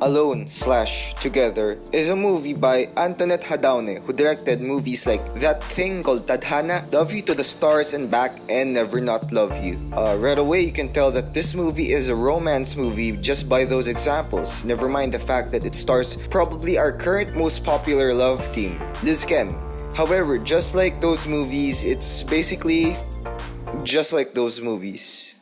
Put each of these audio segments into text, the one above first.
Alone/Together is a movie by Antoinette Hadaune, who directed movies like That Thing Called Tadhana, Love You to the Stars and Back, and Never Not Love You. Right away you can tell that this movie is a romance movie just by those examples, never mind the fact that it stars probably our current most popular love team, LizQuen. However, just like those movies, it's basically just like those movies.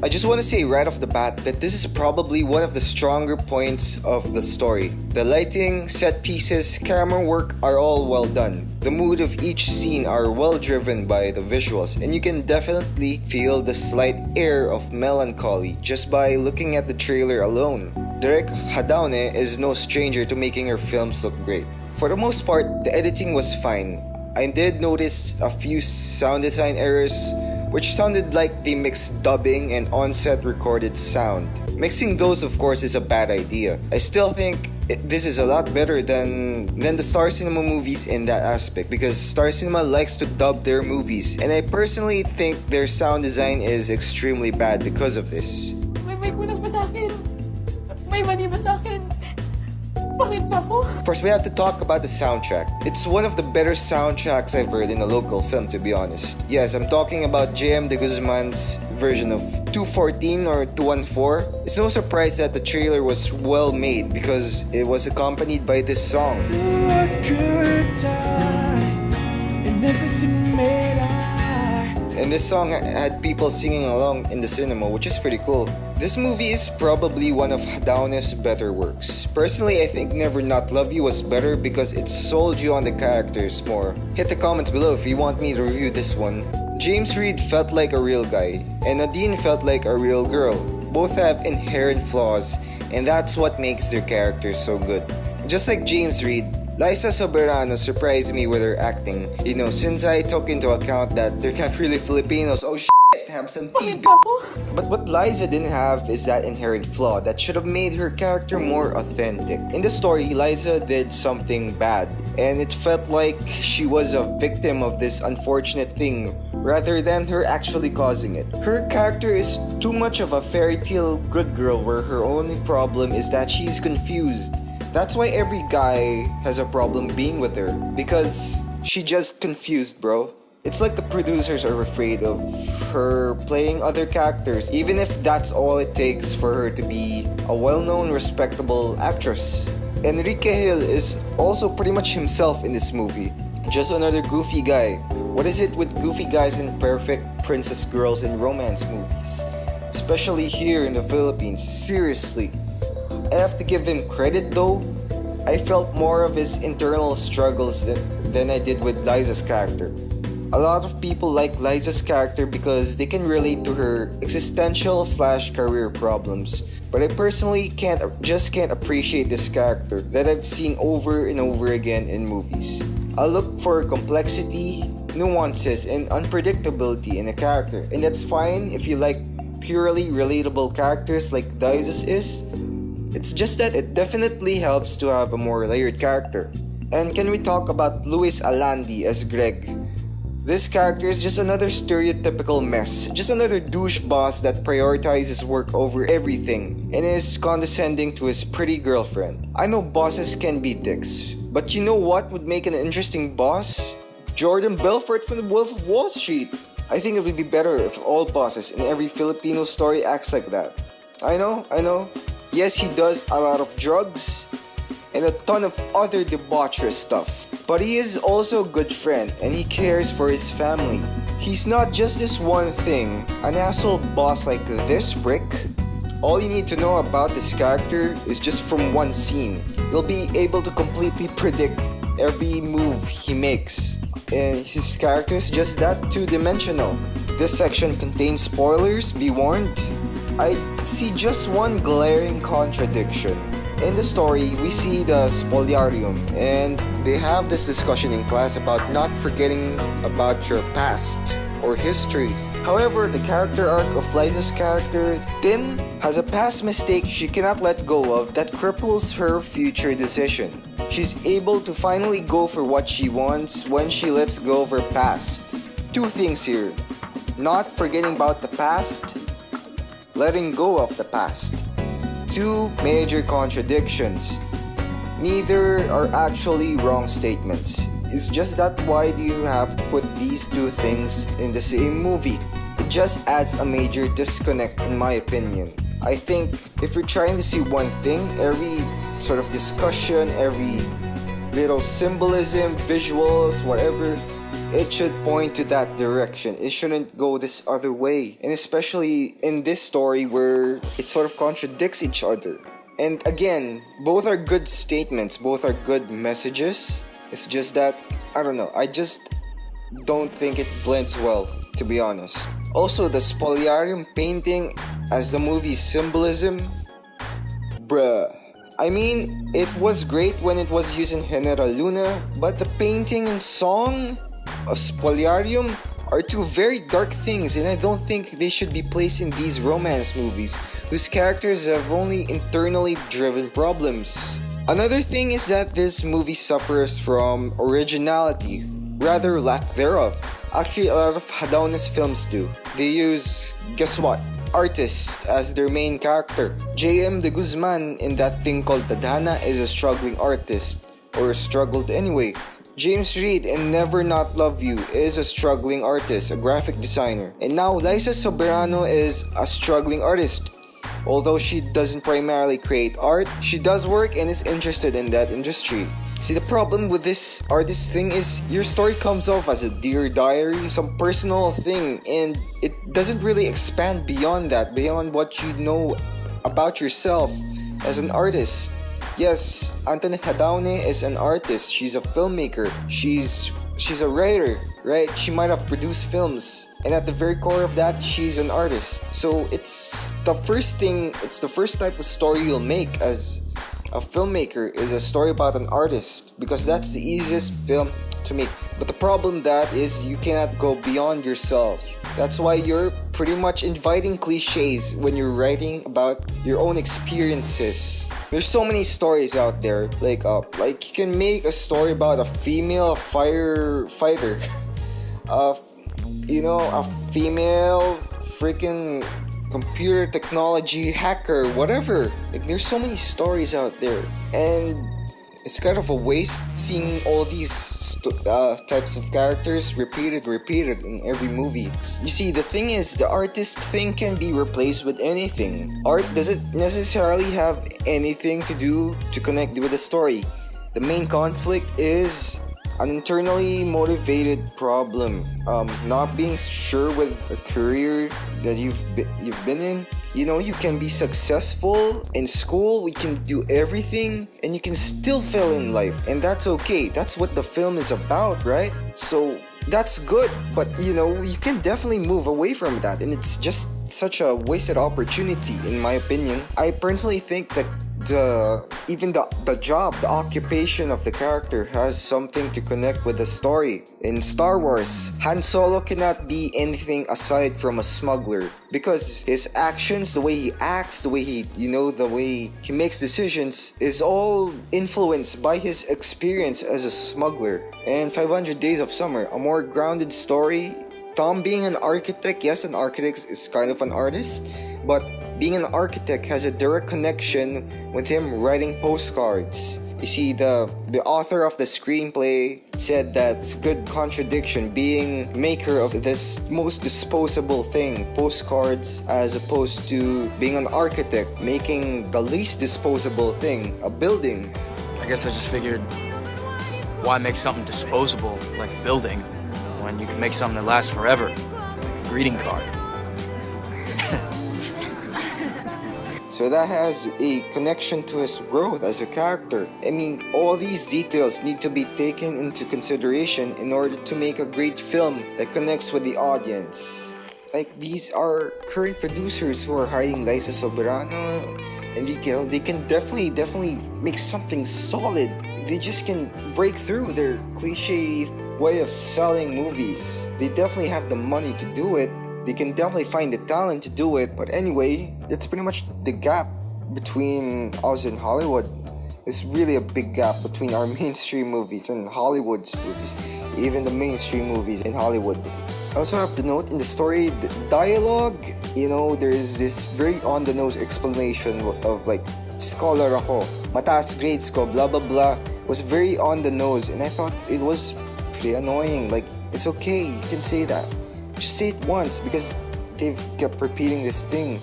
I just want to say right off the bat that this is probably one of the stronger points of the story. The lighting, set pieces, camera work are all well done. The mood of each scene are well driven by the visuals, and you can definitely feel the slight air of melancholy just by looking at the trailer alone. Direct Hadaune is no stranger to making her films look great. For the most part, the editing was fine. I did notice a few sound design errors, which sounded like they mixed dubbing and on-set recorded sound. Mixing those, of course, is a bad idea. I still think this is a lot better than the Star Cinema movies in that aspect, because Star Cinema likes to dub their movies, and I personally think their sound design is extremely bad because of this. May kulang ba sa'kin? May mali ba sa'kin? Bakit ba po? First, we have to talk about the soundtrack. It's one of the better soundtracks I've heard in a local film, to be honest. Yes, I'm talking about J.M. de Guzman's version of 214 or 214. It's no surprise that the trailer was well made because it was accompanied by this song. And this song had people singing along in the cinema, which is pretty cool. This movie is probably one of Hadaune's better works. Personally, I think Never Not Love You was better because it sold you on the characters more. Hit the comments below if you want me to review this one. James Reid felt like a real guy, and Nadine felt like a real girl. Both have inherent flaws, and that's what makes their characters so good. Just like James Reid, Liza Soberano surprised me with her acting. You know, since I took into account that they're not really Filipinos, oh shit, have some tea. But what Liza didn't have is that inherent flaw that should have made her character more authentic. In the story, Liza did something bad, and it felt like she was a victim of this unfortunate thing rather than her actually causing it. Her character is too much of a fairy tale good girl where her only problem is that she's confused. That's why every guy has a problem being with her, because she just confused, bro. It's like the producers are afraid of her playing other characters, even if that's all it takes for her to be a well-known, respectable actress. Enrique Hill is also pretty much himself in this movie. Just another goofy guy. What is it with goofy guys and perfect princess girls in romance movies? Especially here in the Philippines. Seriously. I have to give him credit though. I felt more of his internal struggles than I did with Liza's character. A lot of people like Liza's character because they can relate to her existential/career problems. But I personally can't appreciate this character that I've seen over and over again in movies. I look for complexity, nuances, and unpredictability in a character, and that's fine if you like purely relatable characters like Liza's is. It's just that it definitely helps to have a more layered character. And can we talk about Luis Alandi as Greg? This character is just another stereotypical mess, just another douche boss that prioritizes work over everything and is condescending to his pretty girlfriend. I know bosses can be dicks, but you know what would make an interesting boss? Jordan Belfort from The Wolf of Wall Street. I think it would be better if all bosses in every Filipino story acts like that. I know. Yes, he does a lot of drugs and a ton of other debaucherous stuff. But he is also a good friend and he cares for his family. He's not just this one thing, an asshole boss like this prick. All you need to know about this character is just from one scene. You'll be able to completely predict every move he makes. And his character is just that two-dimensional. This section contains spoilers, be warned. I see just one glaring contradiction. In the story, we see the spoliarium, and they have this discussion in class about not forgetting about your past or history. However, the character arc of Liza's character, Tin, has a past mistake she cannot let go of that cripples her future decision. She's able to finally go for what she wants when she lets go of her past. Two things here. Not forgetting about the past letting go of the past. Two major contradictions. Neither are actually wrong statements. It's just that why do you have to put these two things in the same movie? It just adds a major disconnect in my opinion. I think if you're trying to see one thing, every sort of discussion, every little symbolism, visuals, whatever, it should point to that direction. It shouldn't go this other way. And especially in this story where it sort of contradicts each other. And again, both are good statements, both are good messages. It's just that, I don't know, I just don't think it blends well, to be honest. Also, the spoliarium painting as the movie's symbolism, bruh. I mean, it was great when it was used in General Luna, but the painting and song of spoliarium are two very dark things, and I don't think they should be placed in these romance movies whose characters have only internally driven problems. Another thing is that this movie suffers from originality, rather lack thereof. Actually, a lot of Hadaunes films do. They use, guess what? Artists as their main character. J.M. de Guzman in that thing called Tadhana is a struggling artist, or struggled anyway. James Reid in Never Not Love You is a struggling artist, a graphic designer. And now Liza Soberano is a struggling artist. Although she doesn't primarily create art, she does work and is interested in that industry. See, the problem with this artist thing is your story comes off as a dear diary, some personal thing, and it doesn't really expand beyond that, beyond what you know about yourself as an artist. Yes, Antoinette Hadaune is an artist. She's a filmmaker. She's a writer, right? She might have produced films. And at the very core of that, she's an artist. So it's the first type of story you'll make as a filmmaker is a story about an artist, because that's the easiest film to make. But the problem that is you cannot go beyond yourself. That's why you're pretty much inviting cliches when you're writing about your own experiences. There's so many stories out there, like you can make a story about a female firefighter, a female freaking computer technology hacker, whatever. Like, there's so many stories out there, and it's kind of a waste seeing all these types of characters repeated in every movie. You see, the thing is, the artist thing can be replaced with anything. Art doesn't necessarily have anything to do to connect with the story. The main conflict is an internally motivated problem. Not being sure with a career that you've been in. You know, you can be successful in school, we can do everything, and you can still fail in life. And that's okay. That's what the film is about, right? So that's good. But, you can definitely move away from that. And it's just such a wasted opportunity, in my opinion. I personally think that the occupation of the character has something to connect with the story. In Star Wars, Han Solo cannot be anything aside from a smuggler, because his actions, the way he acts, the way he makes decisions is all influenced by his experience as a smuggler. And 500 Days of Summer, a more grounded story. Tom being an architect, yes, an architect is kind of an artist, but being an architect has a direct connection with him writing postcards. You see, the author of the screenplay said that's good contradiction, being maker of this most disposable thing, postcards, as opposed to being an architect, making the least disposable thing, a building. I guess I just figured, why make something disposable like a building when you can make something that lasts forever, like a greeting card? So that has a connection to his growth as a character. I mean, all these details need to be taken into consideration in order to make a great film that connects with the audience. Like, these are current producers who are hiring Liza Soberano, Enrique. They can definitely make something solid. They just can break through their cliche way of selling movies. They definitely have the money to do it. They can definitely find the talent to do it. But anyway, that's pretty much the gap between us and Hollywood. It's really a big gap between our mainstream movies and Hollywood's movies. Even the mainstream movies in Hollywood. I also have to note in the story, the dialogue, there's this very on-the-nose explanation of like, scholar ako, mataas grades ko, blah blah blah, was very on the nose, and I thought it was pretty annoying. Like, it's okay, you can say that. Just say it once, because they've kept repeating this thing.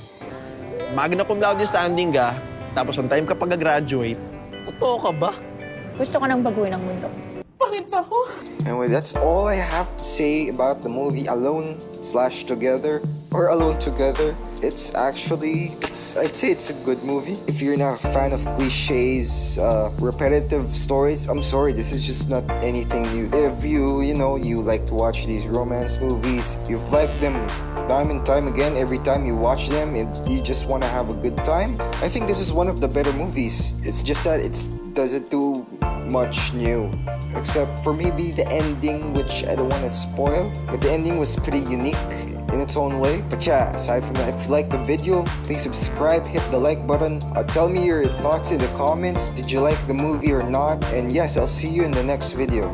Magna cum laude standing ka, tapos on time ka pag-graduate, totoo ka ba? Gusto ko nang baguhin ang mundo. Bakit ba ako? Anyway, that's all I have to say about the movie Alone/Together, or Alone Together. I'd say it's a good movie. If you're not a fan of cliches, repetitive stories, I'm sorry, this is just not anything new. If you like to watch these romance movies, you've liked them time and time again, every time you watch them, and you just want to have a good time, I think this is one of the better movies. It's just that it doesn't do much new, except for maybe the ending, which I don't want to spoil, but the ending was pretty unique in its own way. But yeah, aside from that, if you like the video, please subscribe, hit the like button, tell me your thoughts in the comments. Did you like the movie or not? And yes, I'll see you in the next video.